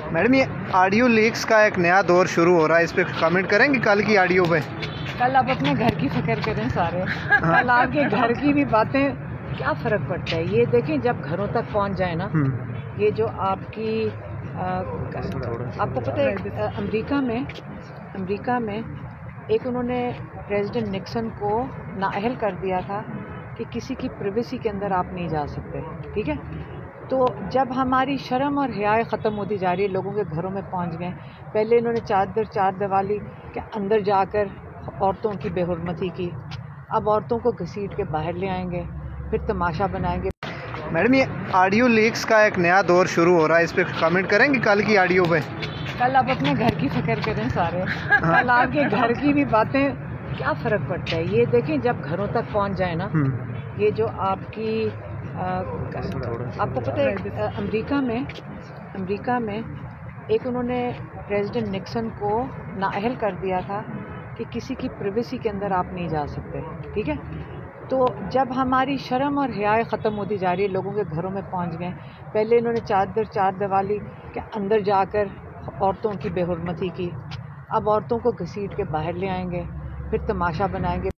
Madam, ये audio leaks का एक नया दौर शुरू हो रहा है, इस पे कमेंट करेंगे? कल की ऑडियो पे कल आप अपने घर की फिक्र करें सारे। कल आपके घर की भी बातें, क्या फ़र्क पड़ता है ये देखें जब घरों तक पहुंच जाए ना। ये जो आपकी आपको पता है अमेरिका में एक उन्होंने प्रेसिडेंट निक्सन को नाअहल कर दिया था कि किसी की प्राइवेसी के अंदर आप नहीं जा सकते, ठीक है। तो जब हमारी शर्म और हया ख़त्म होती जा रही है, लोगों के घरों में पहुंच गए। पहले इन्होंने चार दिवाली के अंदर जाकर औरतों की बेहुरमती की, अब औरतों को घसीट के बाहर ले आएंगे, फिर तमाशा बनाएंगे। मैडम, ये ऑडियो लीक्स का एक नया दौर शुरू हो रहा है, इस पे कमेंट करेंगे? कल की ऑडियो पे कल आप अपने घर की फिक्र करें सारे। कल आपके घर की भी बातें, क्या फ़र्क पड़ता है ये देखें जब घरों तक पहुंच जाए ना। ये जो आपकी आपको पता है अमेरिका में एक उन्होंने प्रेसिडेंट निक्सन को नाअहल कर दिया था कि किसी की प्राइवेसी के अंदर आप नहीं जा सकते, ठीक है। तो जब हमारी शर्म और हया ख़त्म होती जा रही है, लोगों के घरों में पहुंच गए। पहले इन्होंने चार दिवाली के अंदर जाकर औरतों की बेहुरमती की, अब औरतों को घसीट के बाहर ले आएंगे, फिर तमाशा बनाएंगे।